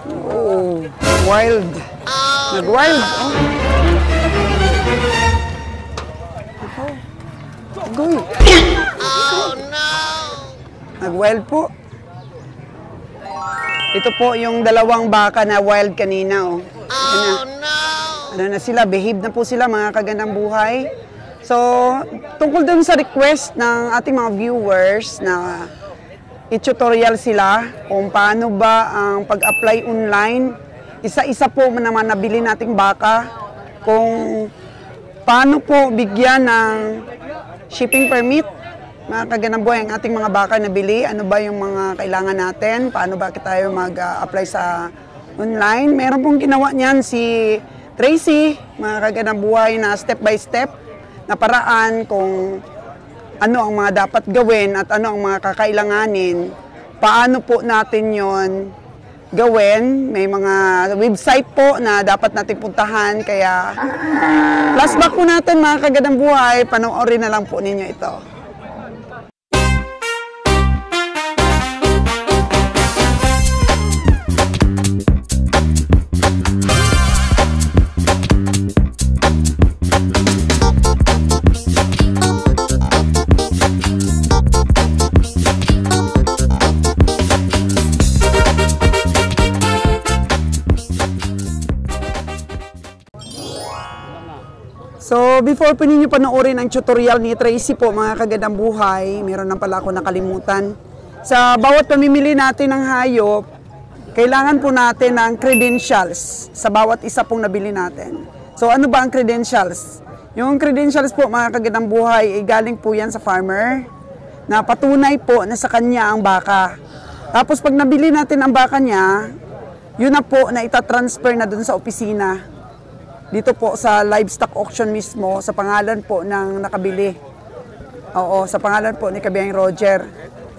Oh, wild. Nag-wild. Oh. Agoy. Oh, no. Nag-wild po. Ito po yung dalawang baka na wild kanina. Oh, no. Ano na sila? Behave na po sila, mga kagandang buhay. So, tungkol dun sa request ng ating mga viewers na i-tutorial sila kung paano ba ang pag-apply online. Isa-isa po naman nabili nating baka. Kung paano po bigyan ng shipping permit. Mga kagandang buhay, ang ating mga baka nabili. Ano ba yung mga kailangan natin? Paano ba tayo mag-apply sa online? Meron pong ginawa niyan si Tracy, mga kagandang buhay, na step by step na paraan kung ano ang mga dapat gawin at ano ang mga kakailanganin, paano po natin yon gawin. May mga website po na dapat natin puntahan, kaya flashback po natin, mga kagandang buhay, panoorin na lang po ninyo ito. So, before po ninyo panoorin ang tutorial ni Tracy po, mga kagandang buhay, meron na pala ako nakalimutan. Sa bawat pamimili natin ng hayop, kailangan po natin ng credentials sa bawat isa pong nabili natin. So, ano ba ang credentials? Yung credentials po, mga kagandang buhay, galing po yan sa farmer na patunay po na sa kanya ang baka. Tapos, pag nabili natin ang baka niya, yun na po na itatransfer na dun sa opisina. Dito po sa livestock auction mismo, sa pangalan po ng nakabili. Oo, sa pangalan po ni Kabeng Roger.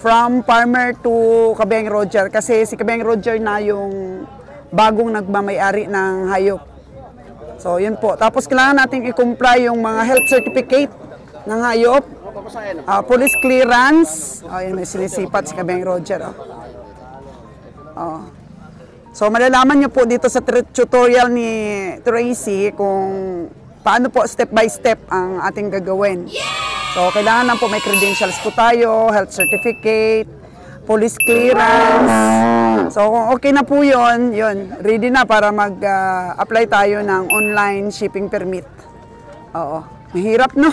From farmer to Kabeng Roger. Kasi si Kabeng Roger na yung bagong nagmamay-ari ng hayop. So, yun po. Tapos, kailangan natin i-comply yung mga health certificate ng hayop. Police clearance. Yun, may sinisipat si Kabeng Roger. So, malalaman nyo po dito sa tutorial ni Tracy kung paano po step by step ang ating gagawin. So, kailangan lang po may credentials po tayo, health certificate, police clearance. So, kung okay na po yun, ready na para mag-apply tayo ng online shipping permit. Oo. Mahirap, no?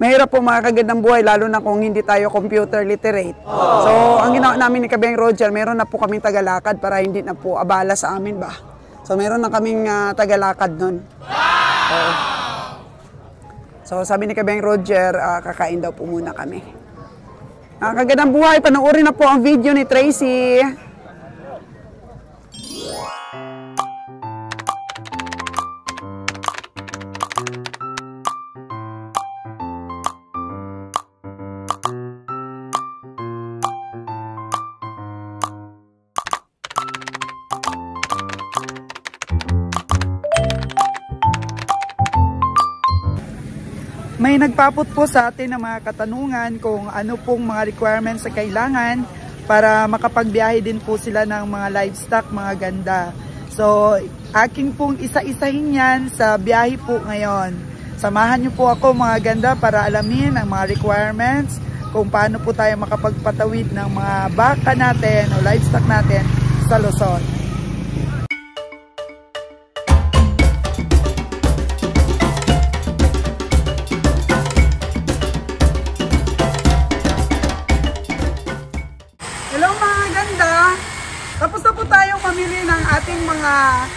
Mahirap po, mga kagandang buhay, lalo na kung hindi tayo computer literate. So, ang ginawa namin ni Kabeng Roger, meron na po kaming tagalakad para hindi na po abala sa amin ba. So, meron na kaming tagalakad nun. So, sabi ni Kabeng Roger, kakain daw po muna kami. Kagandang buhay, panoorin na po ang video ni Tracy. May nagpapot po sa atin ng mga katanungan kung ano pong mga requirements na kailangan para makapagbiyahe din po sila ng mga livestock, mga ganda. So, aking pong isa-isahin yan sa biyahe po ngayon. Samahan niyo po ako, mga ganda, para alamin ang mga requirements kung paano po tayo makapagpatawid ng mga baka natin o livestock natin sa Luzon. Tapos na po tayong mamili ng ating mga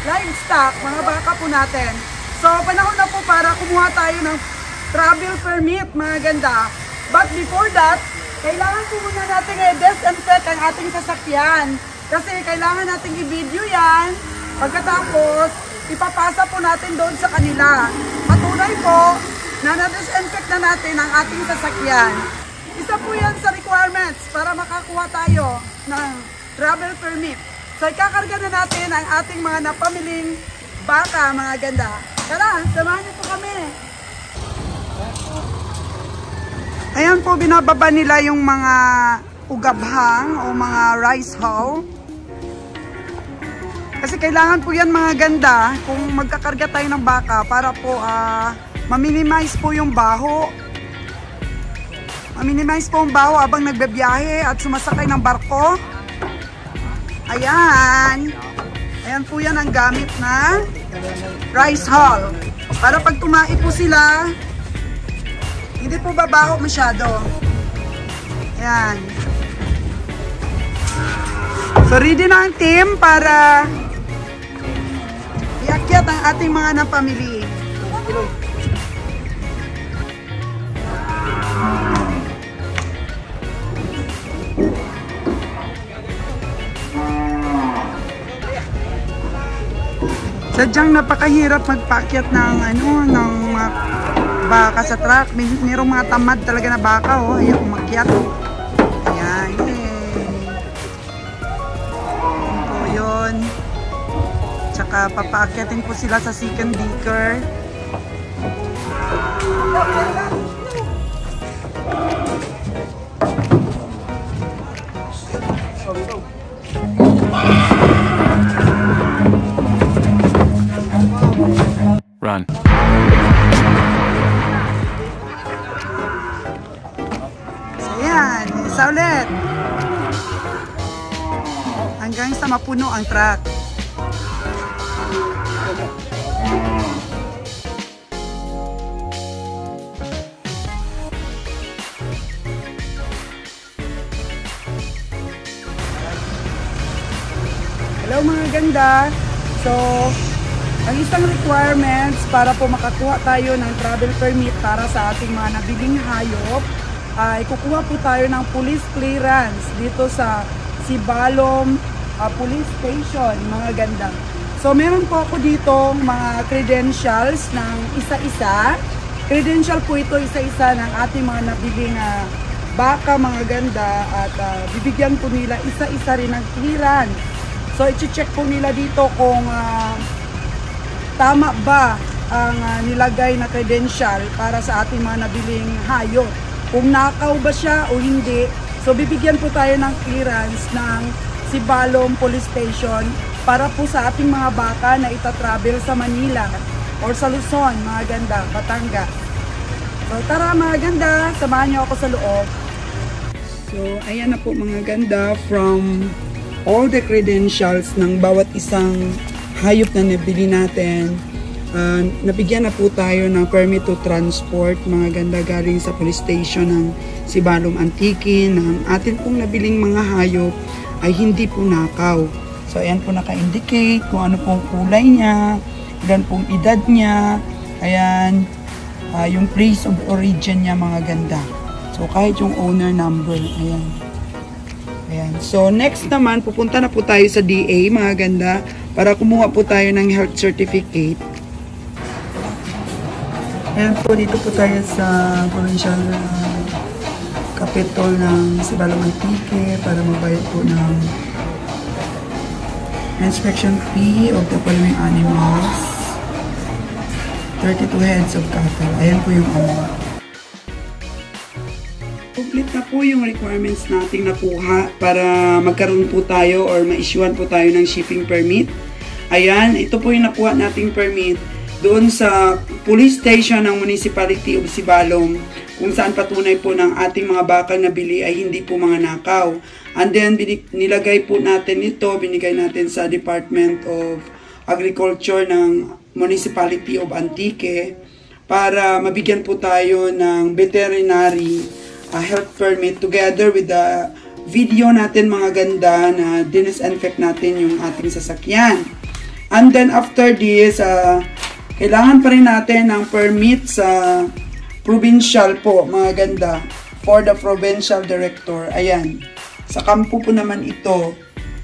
livestock, mga baka po natin. So, panahon na po para kumuha tayo ng travel permit, mga ganda. But before that, kailangan po muna natin i-disinfect ang ating sasakyan. Kasi kailangan natin i-video yan. Pagkatapos, ipapasa po natin doon sa kanila. Patunay po na na-disinfect na natin ang ating sasakyan. Isa po yan sa requirements para makakuha tayo ng travel permit. So, ikakarga na natin ang ating mga napamiling baka, mga ganda. Tara, samahan niyo po kami. Ayan po, binababa nila yung mga ugabhang o mga rice hull. Kasi kailangan po yan mga ganda kung magkakarga tayo ng baka para po ma-minimize po yung baho. Ma-minimize po yung baho habang nagbebiyahe at sumasakay ng barko. Ayan. Ayan po yan ang gamit na rice hull. Para pag tumai po sila, hindi po babaho masyado. Ayan. So ready na ang team para iakyat ang ating mga napamili. Sadyang napakahirap magpaakyat ng ng mga baka sa truck. Mayroong mga tamad talaga na baka, oh, ayaw umakyat. Ayan, po yun. Tsaka papaakyatin po sila sa second decker. Run. So yan, isa ulit. Hanggang sa mapuno ang truck. Hello mga ganda. So, ang isang requirements para po makakuha tayo ng travel permit para sa ating mga nabiling hayop ay kukuha po tayo ng police clearance dito sa Sibalom Police Station, mga ganda. So meron po ako dito mga credentials ng isa-isa. Credential po ito isa-isa ng ating mga nabiling baka, mga ganda, at bibigyan po nila isa-isa rin ng clearance. So i-check po nila dito kung tama ba ang nilagay na credential para sa ating mga nabiling hayop. Kung nakaw ba siya o hindi. So bibigyan po tayo ng clearance ng Sibalom Police Station para po sa ating mga baka na itatravel sa Manila or sa Luzon, mga ganda, Batangas. So tara mga ganda, samahan niyo ako sa loob. So ayan na po mga ganda, from all the credentials ng bawat isang hayop na nabili natin, nabigyan na po tayo ng permit to transport, mga ganda, galing sa police station ng Sibalom Antique, ng atin pong nabiling mga hayop ay hindi po nakaw. So ayan po naka-indicate kung ano pong kulay niya, ilan pong edad niya, ayan, yung place of origin niya, mga ganda. So kahit yung owner number, ayan. Ayan. So next naman, pupunta na po tayo sa DA, mga ganda, para kumuha po tayo ng health certificate. Ayan po, dito po tayo sa provincial capital ng Sibalom Antique para mabayad po ng inspection fee of the following animals. 32 heads of cattle. Ayan po yung amount. Complete na po yung requirements nating nakuha para magkaroon po tayo or ma-issuean po tayo ng shipping permit. Ayan, ito po yung nakuha nating permit doon sa police station ng Municipality of Sibalom, kung saan patunay po ng ating mga bakal na bili ay hindi po mga nakaw. And then nilagay po natin ito, binigay natin sa Department of Agriculture ng Municipality of Antique para mabigyan po tayo ng veterinary health permit together with the video natin, mga ganda, na disinfect natin yung ating sasakyan. And then after this, kailangan pa rin natin ng permit sa provincial po, mga ganda, for the provincial director. Ayan, sa kampo po naman ito.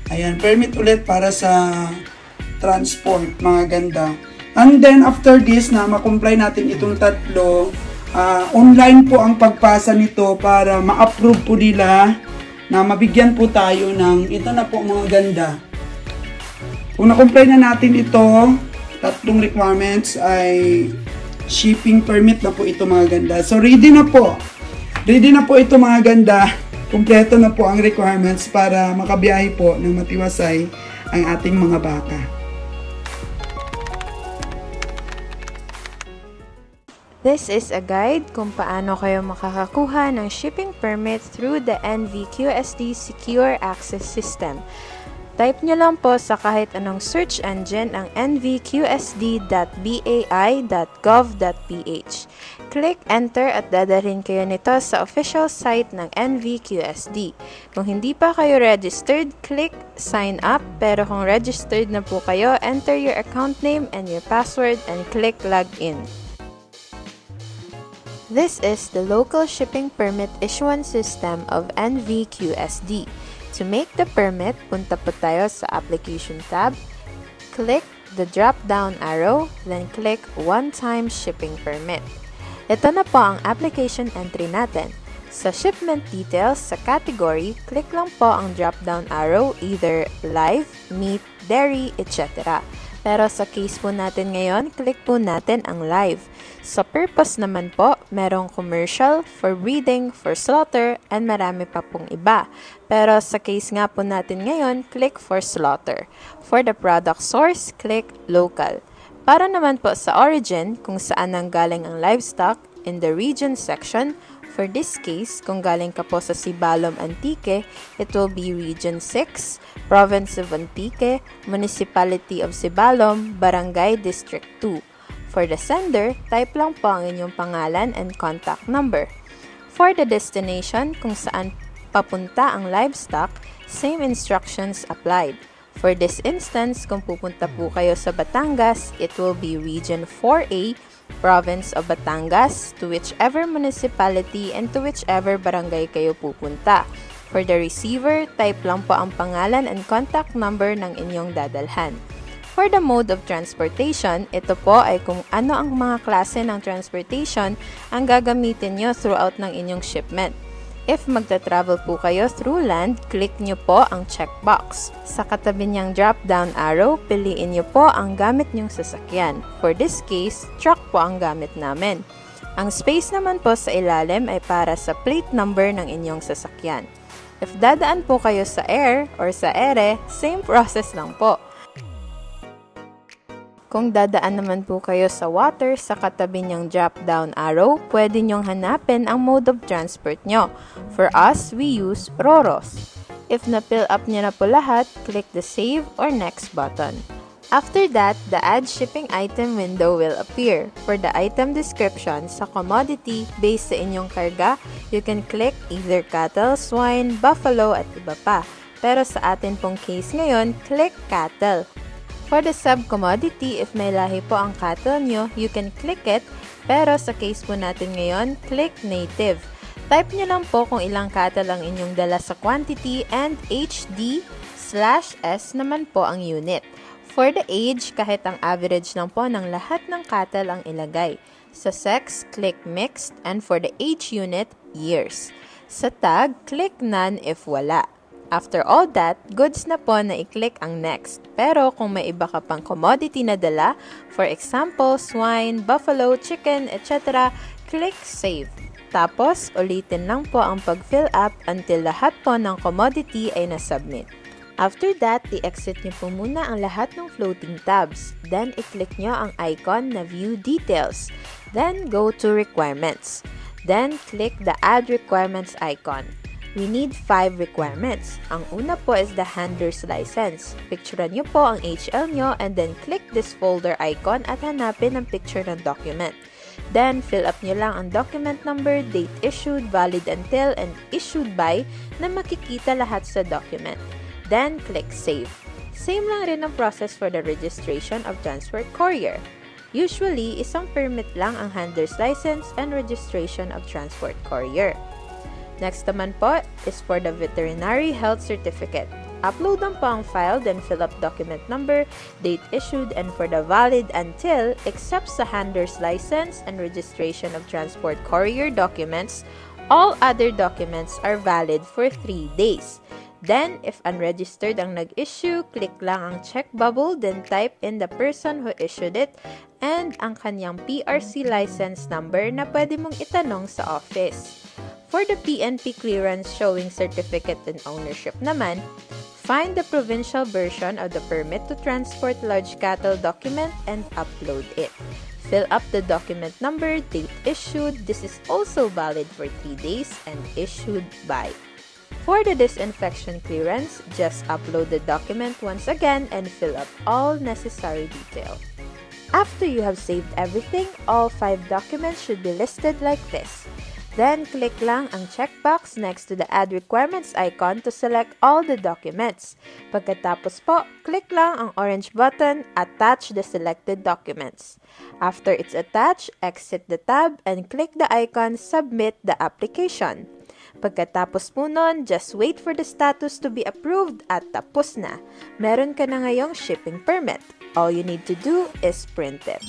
Ayan, permit ulit para sa transport, mga ganda. And then after this, na makomply natin itong tatlo, online po ang pagpasa nito para ma-approve po nila na mabigyan po tayo ng, ito na po mga ganda. Kung na-comply na natin ito, tatlong requirements, ay shipping permit na po ito, mga ganda. So ready na po. Ready na po ito, mga ganda. Kompleto na po ang requirements para makabiyahe po ng matiwasay ang ating mga baka. This is a guide kung paano kayo makakakuha ng shipping permit through the NVQSD Secure Access System. Type nyo lang po sa kahit anong search engine ang nvqsd.bai.gov.ph. Click enter at dadalhin kayo nito sa official site ng NVQSD. Kung hindi pa kayo registered, click sign up. Pero kung registered na po kayo, enter your account name and your password and click login. This is the local shipping permit issuance system of NVQSD. To make the permit, punta po tayo sa Application tab, click the drop-down arrow, then click One-Time Shipping Permit. Ito na po ang application entry natin. Sa shipment details, sa category, click lang po ang drop-down arrow, either live, meat, dairy, etc. Pero sa case po natin ngayon, click po natin ang live. Sa purpose naman po, merong commercial, for breeding, for slaughter, and marami pa pong iba. Pero sa case nga po natin ngayon, click for slaughter. For the product source, click local. Para naman po sa origin, kung saan ang galing ang livestock, in the region section, for this case, kung galing ka po sa Sibalom, Antique, it will be Region 6, Province of Antique, Municipality of Sibalom, Barangay District 2. For the sender, type lang po ang inyong pangalan and contact number. For the destination, kung saan papunta ang livestock, same instructions applied. For this instance, kung pupunta po kayo sa Batangas, it will be Region 4A, Province of Batangas, to whichever municipality and to whichever barangay kayo pupunta. For the receiver, type lang po ang pangalan and contact number ng inyong dadalhan. For the mode of transportation, ito po ay kung ano ang mga klase ng transportation ang gagamitin nyo throughout ng inyong shipment. If magta-travel po kayo through land, click nyo po ang checkbox. Sa katabi niyang drop-down arrow, piliin nyo po ang gamit nyong sasakyan. For this case, truck po ang gamit namin. Ang space naman po sa ilalim ay para sa plate number ng inyong sasakyan. If dadaan po kayo sa air or sa ere, same process lang po. Kung dadaan naman po kayo sa water, sa katabi niyang drop-down arrow, pwede niyong hanapin ang mode of transport nyo. For us, we use Roros. If na-fill up niyo na po lahat, click the Save or Next button. After that, the Add Shipping Item window will appear. For the item description, sa commodity based sa inyong karga, you can click either cattle, swine, buffalo, at iba pa. Pero sa atin pong case ngayon, click cattle. For the sub-commodity, if may lahi po ang cattle nyo, you can click it. Pero sa case po natin ngayon, click native. Type nyo lang po kung ilang cattle ang inyong dala sa quantity and HD/S naman po ang unit. For the age, kahit ang average lang po ng lahat ng cattle ang ilagay. Sa sex, click mixed, and for the age unit, years. Sa tag, click none if wala. After all that, goods na po na i-click ang next. Pero kung may iba ka pang commodity na dala, for example, swine, buffalo, chicken, etc., click save. Tapos, ulitin lang po ang pag-fill up until lahat po ng commodity ay na-submit. After that, i-exit nyo po muna ang lahat ng floating tabs. Then, i-click nyo ang icon na View Details. Then, go to Requirements. Then, click the Add Requirements icon. We need 5 requirements. Ang una po is the handler's license. Picturean nyo po ang HL nyo and then click this folder icon at hanapin ang picture ng document. Then, fill up nyo lang ang document number, date issued, valid until, and issued by na makikita lahat sa document. Then, click Save. Same lang rin ang process for the registration of transport courier. Usually, isang permit lang ang handler's license and registration of transport courier. Next naman po is for the veterinary health certificate. Upload lang po ang file, then fill up document number, date issued, and for the valid until, except sa handler's license and registration of transport courier documents, all other documents are valid for 3 days. Then, if unregistered ang nag-issue, click lang ang check bubble, then type in the person who issued it and ang kanyang PRC license number na pwede mong itanong sa office. For the PNP clearance showing certificate and ownership naman, Find the provincial version of the permit to transport large cattle document and upload it. Fill up the document number, date issued. This is also valid for 3 days and issued by. For the disinfection clearance, just upload the document once again and fill up all necessary detail. After you have saved everything, all 5 documents should be listed like this. Then, click lang ang checkbox next to the Add Requirements icon to select all the documents. Pagkatapos po, click lang ang orange button, Attach the selected documents. After it's attached, exit the tab and click the icon Submit the application. Pagkatapos po nun, just wait for the status to be approved at tapos na. Meron ka na ngayong shipping permit. All you need to do is print it.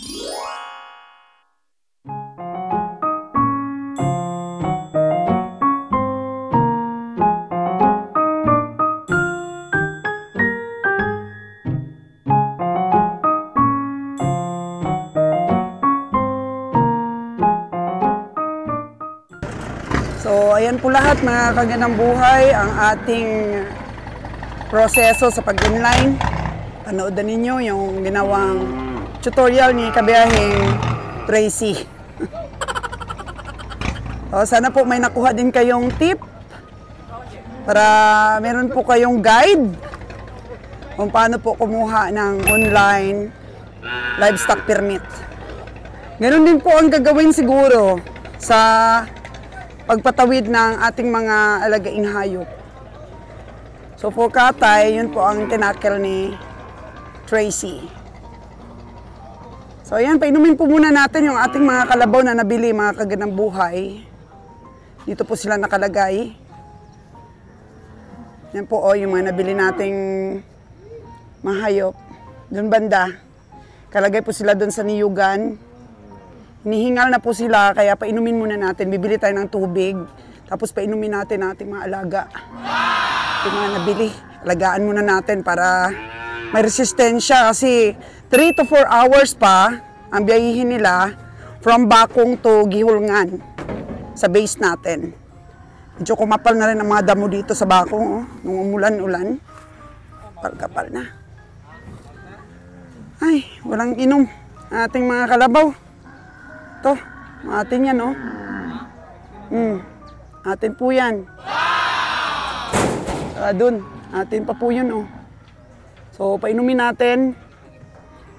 So, ayan po lahat mga kagandang buhay, ang ating proseso sa pag-inline. Panoodan ninyo yung ginawang tutorial ni kabiyahing Tracy. So, sana po may nakuha din kayong tip para meron po kayong guide kung paano po kumuha ng online livestock permit. Ganun din po ang gagawin siguro sa pagpatawid ng ating mga alagaing hayop. So for Katay, yun po ang tinakel ni Tracy. So ayan, painumin po muna natin yung ating mga kalabaw na nabili, mga kagandang buhay. Dito po sila nakalagay. Yan po yung mga nabili nating mga hayop. Doon banda, kalagay po sila doon sa niyugan. Hinihingal na po sila, kaya painumin muna natin. Bibili tayo ng tubig, tapos painumin natin ang ating mga alaga. Yung mga nabili, alagaan muna natin para may resistensya. Kasi 3 to 4 hours pa ang biyahihin nila from Bakong to Gihulngan sa base natin. Medyo kumapal na rin ang mga damo dito sa Bakong, oh, nung umulan-ulan. Kapal na. Ay, walang inom ating mga kalabaw. Ito, atin yan, oh. Atin po yan. Dun, atin pa po yun, oh. So, painumin natin.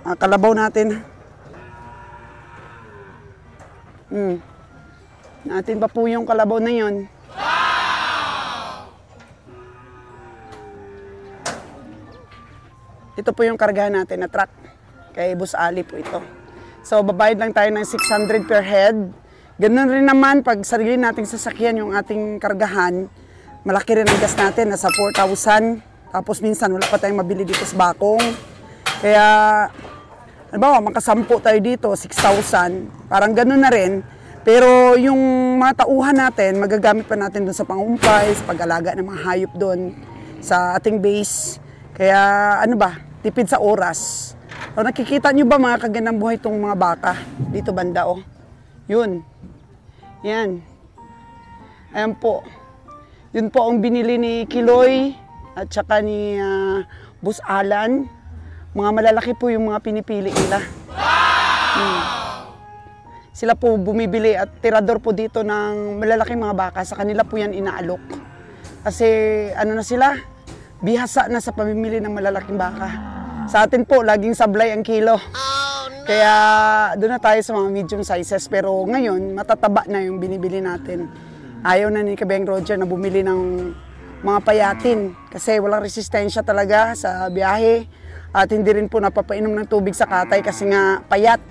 Kalabaw natin. Atin pa po yung kalabaw na yun. Ito po yung kargahan natin na truck. Kay Boss Ali po ito. So, babayad lang tayo ng 600 per head. Ganun rin naman, pag sarili nating sasakyan yung ating kargahan, malaki rin ang gas natin, nasa 4,000. Tapos minsan, wala pa tayong mabili dito sa Bakong. Kaya, halimbawa, makasampo tayo dito, 6,000. Parang ganun na rin. Pero yung mga tauhan natin, magagamit pa natin doon sa pangumpay, sa pag-alaga ng mga hayop doon sa ating base. Kaya, ano ba, tipid sa oras. So, nakikita nyo ba mga kagandang buhay itong mga baka dito banda, oh? Yun. Yan. Ayan po. Yun po ang binili ni Kiloy at saka ni Boss Alan. Mga malalaki po yung mga pinipili nila. Sila po bumibili at tirador po dito ng malalaking mga baka. Sa kanila po yan inaalok. Kasi ano na sila? Bihasa na sa pamimili ng malalaking baka. Sa atin po, laging sablay ang kilo. Kaya doon na tayo sa mga medium sizes. Pero ngayon, matataba na yung binibili natin. Ayaw na ni Kabeng Roger na bumili ng mga payatin. Kasi walang resistensya talaga sa biyahe. At hindi rin po napapainom ng tubig sa Katay kasi nga payat.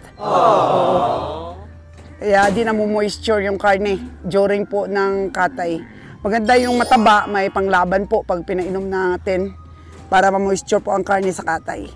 Kaya di na moisture yung karne during po ng Katay. Maganda yung mataba, may panglaban po pag pinainom natin. Para ma-moisture po ang karne sa Katay.